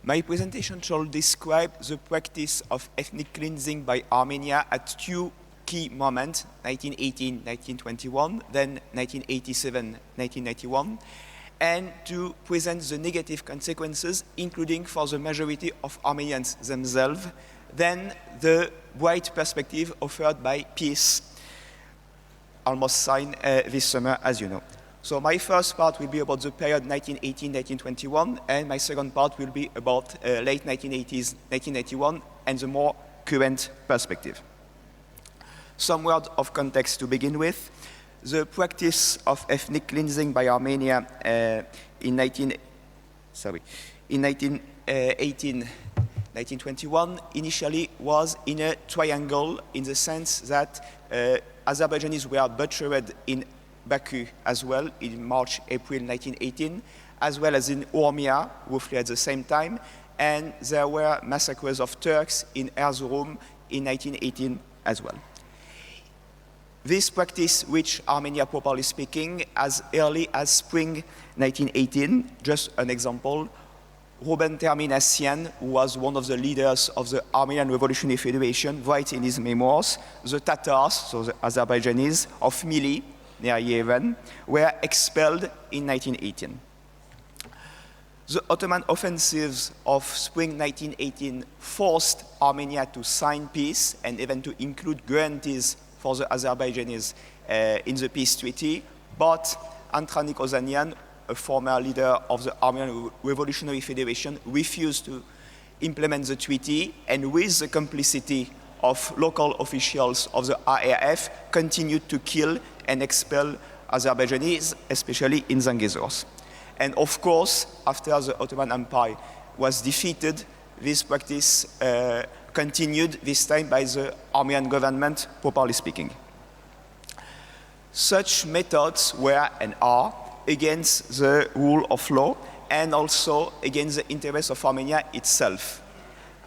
My presentation shall describe the practice of ethnic cleansing by Armenia at two key moments, 1918, 1921, then 1987, 1991, and to present the negative consequences, including for the majority of Armenians themselves, then the bright perspective offered by peace, almost signed this summer, as you know. So my first part will be about the period 1918-1921, and my second part will be about late 1980s, 1981, and the more current perspective. Some words of context to begin with. The practice of ethnic cleansing by Armenia in 1918, 1921 initially was in a triangle, in the sense that Azerbaijanis were butchered in Baku as well in March, April 1918, as well as in Urmia, roughly at the same time, and there were massacres of Turks in Erzurum in 1918 as well. This practice reached Armenia, properly speaking, as early as spring 1918. Just an example, Ruben Terminassian, who was one of the leaders of the Armenian Revolutionary Federation, writes in his memoirs, the Tatars, so the Azerbaijanis, of Mili, near Yerevan, were expelled in 1918. The Ottoman offensives of spring 1918 forced Armenia to sign peace and even to include guarantees for the Azerbaijanis in the peace treaty, but Antran Kozanian, a former leader of the Armenian Revolutionary Federation, refused to implement the treaty, and with the complicity of local officials of the ARF, continued to kill and expel Azerbaijanis, especially in Zangezur. And of course, after the Ottoman Empire was defeated, this practice continued, this time by the Armenian government, properly speaking. Such methods were and are against the rule of law and also against the interests of Armenia itself.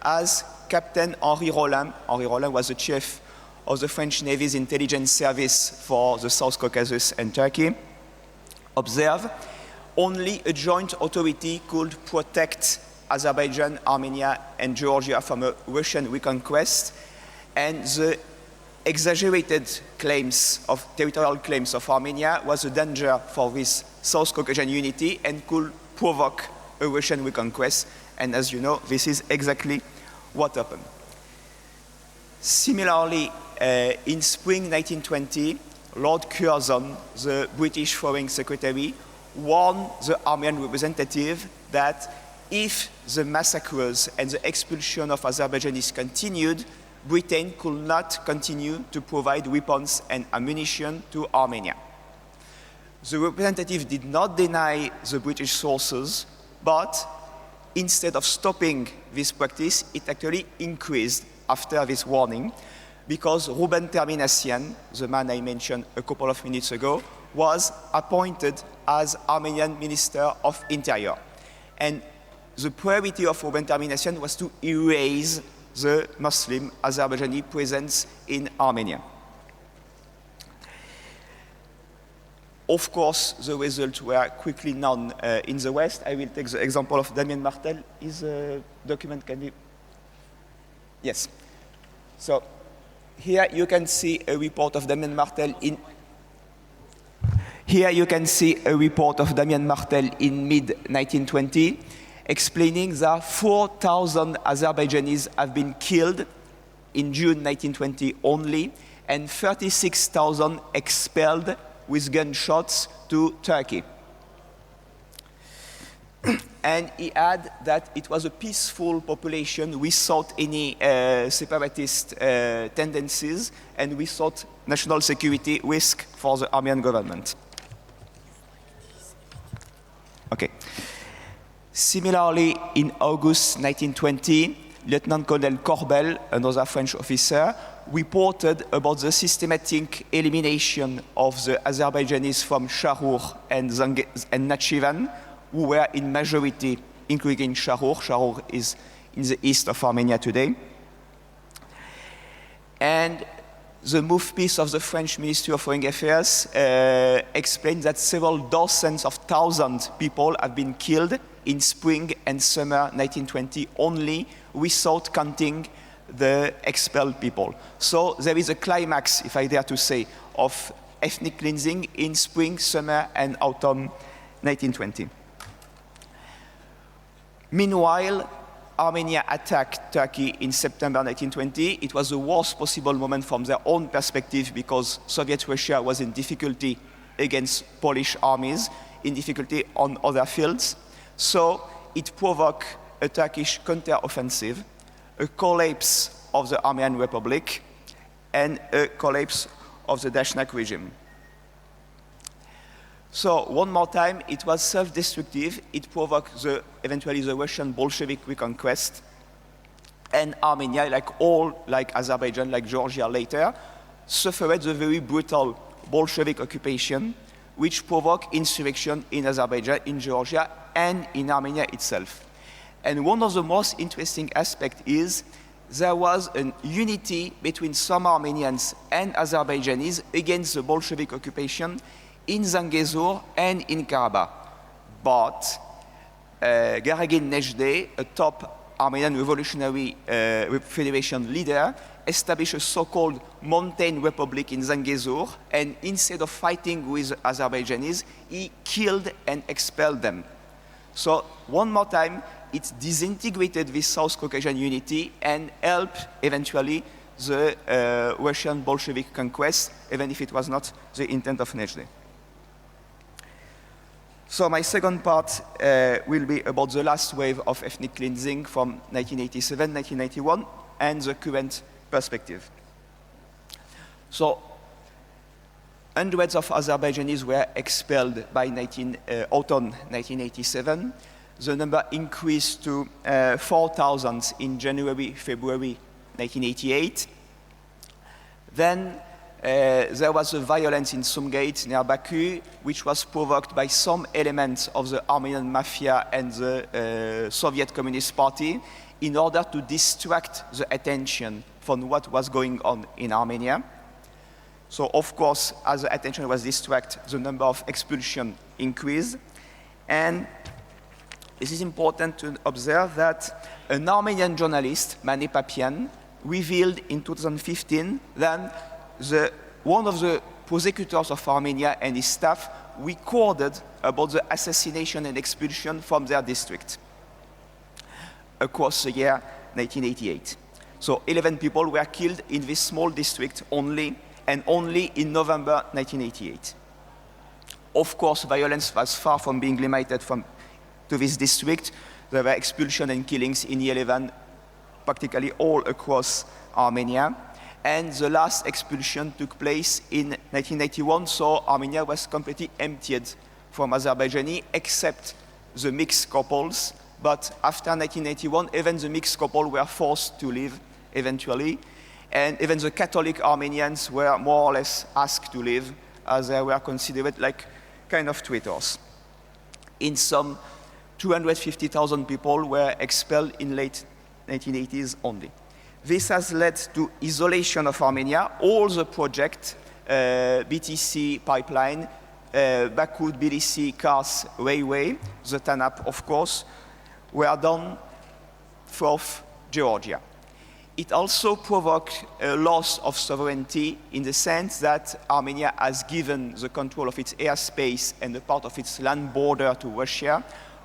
As Captain Henri Rollin was the chief of the French Navy's intelligence service for the South Caucasus and Turkey, observe, only a joint authority could protect Azerbaijan, Armenia, and Georgia from a Russian reconquest, and the exaggerated territorial claims of Armenia was a danger for this South Caucasian unity and could provoke a Russian reconquest, and as you know, this is exactly what happened. Similarly, in spring 1920, Lord Curzon, the British Foreign Secretary, warned the Armenian representative that if the massacres and the expulsion of Azerbaijanis continued, Britain could not continue to provide weapons and ammunition to Armenia. The representative did not deny the British sources, but instead of stopping this practice, it actually increased after this warning, because Ruben Terminassian, the man I mentioned a couple of minutes ago, was appointed as Armenian Minister of Interior. And the priority of Ruben Terminassian was to erase the Muslim Azerbaijani presence in Armenia. Of course, the results were quickly known in the West. I will take the example of Damien Martel. Is a document can be... Yes. So here you can see a report of Damien Martel in... Here you can see a report of Damien Martel in mid-1920, explaining that 4,000 Azerbaijanis have been killed in June 1920 only, and 36,000 expelled with gunshots to Turkey. And he added that it was a peaceful population without any separatist tendencies and without national security risk for the Armenian government. Okay. Similarly, in August 1920, Lieutenant Colonel Corbel, another French officer, reported about the systematic elimination of the Azerbaijanis from Shahur and Nakhchivan, who were in majority, including Shahur. Shahur is in the east of Armenia today. And the mouthpiece of the French Ministry of Foreign Affairs explained that several dozens of thousands of people have been killed in spring and summer 1920 only, without counting the expelled people. So there is a climax, if I dare to say, of ethnic cleansing in spring, summer, and autumn 1920. Meanwhile, Armenia attacked Turkey in September 1920. It was the worst possible moment from their own perspective because Soviet Russia was in difficulty against Polish armies, in difficulty on other fields. So it provoked a Turkish counter-offensive, a collapse of the Armenian Republic, and a collapse of the Dashnak regime. So one more time, it was self-destructive. It provoked eventually the Russian Bolshevik reconquest. And Armenia, like Azerbaijan, like Georgia later, suffered the very brutal Bolshevik occupation, which provoked insurrection in Azerbaijan, in Georgia, and in Armenia itself. And one of the most interesting aspects is there was a unity between some Armenians and Azerbaijanis against the Bolshevik occupation in Zangezur and in Karabakh. But Garagin Nejde, a top Armenian Revolutionary Federation leader, established a so-called mountain republic in Zangezur, and instead of fighting with Azerbaijanis, he killed and expelled them. So one more time, it disintegrated this South Caucasian unity and helped eventually the Russian Bolshevik conquest, even if it was not the intent of Nejde. So my second part will be about the last wave of ethnic cleansing from 1987, 1991, and the current perspective. So hundreds of Azerbaijanis were expelled by autumn 1987. The number increased to 4,000 in January, February 1988. Then there was a violence in Sumgait near Baku, which was provoked by some elements of the Armenian mafia and the Soviet Communist Party in order to distract the attention from what was going on in Armenia. So, of course, as the attention was distracted, the number of expulsions increased. And it is important to observe that an Armenian journalist, Mane Papian, revealed in 2015 that one of the prosecutors of Armenia and his staff recorded about the assassination and expulsion from their district across the year 1988. So 11 people were killed in this small district only, and only in November 1988. Of course, violence was far from being limited to this district. There were expulsion and killings in Yerevan, practically all across Armenia. And the last expulsion took place in 1991, so Armenia was completely emptied from Azerbaijani, except the mixed couples. But after 1991, even the mixed couple were forced to leave eventually. And even the Catholic Armenians were more or less asked to leave, as they were considered like kind of traitors. In some, 250,000 people were expelled in late 1980s only. This has led to isolation of Armenia. All the projects, BTC pipeline, Baku-Tbilisi-Kars railway, the TANAP, of course, were done from Georgia. It also provoked a loss of sovereignty in the sense that Armenia has given the control of its airspace and a part of its land border to Russia,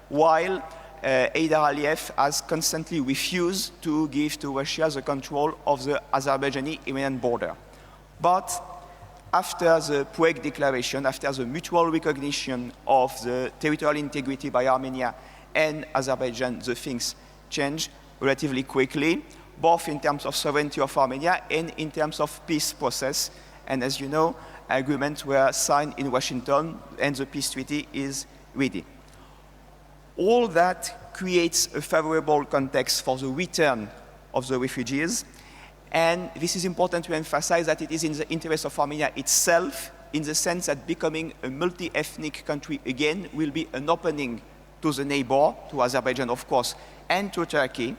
while Heydar Aliyev has constantly refused to give to Russia the control of the Azerbaijani-Iranian border. But after the Prague Declaration, after the mutual recognition of the territorial integrity by Armenia and Azerbaijan, the things changed relatively quickly, both in terms of sovereignty of Armenia and in terms of peace process. And as you know, agreements were signed in Washington and the peace treaty is ready. All that creates a favorable context for the return of the refugees. And this is important to emphasize that it is in the interest of Armenia itself, in the sense that becoming a multi-ethnic country again will be an opening to the neighbor, to Azerbaijan, of course, and to Turkey.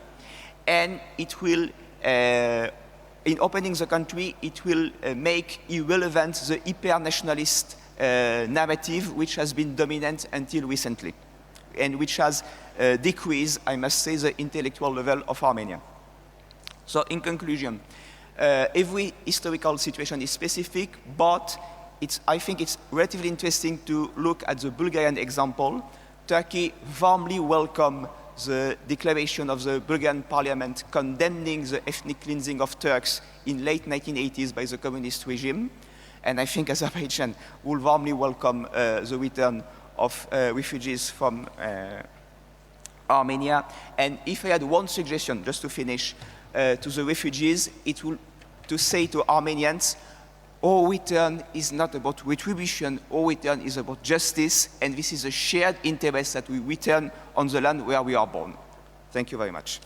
And it will, in opening the country, it will make irrelevant the hyper-nationalist narrative which has been dominant until recently, and which has decrease, I must say, the intellectual level of Armenia. So in conclusion, every historical situation is specific, but I think it's relatively interesting to look at the Bulgarian example. Turkey warmly welcomed the declaration of the Bulgarian parliament condemning the ethnic cleansing of Turks in late 1980s by the communist regime. And I think Azerbaijan will warmly welcome the return of refugees from Armenia. And if I had one suggestion, just to finish, to the refugees, it will to say to Armenians, our return is not about retribution, our return is about justice, and this is a shared interest that we return on the land where we are born. Thank you very much.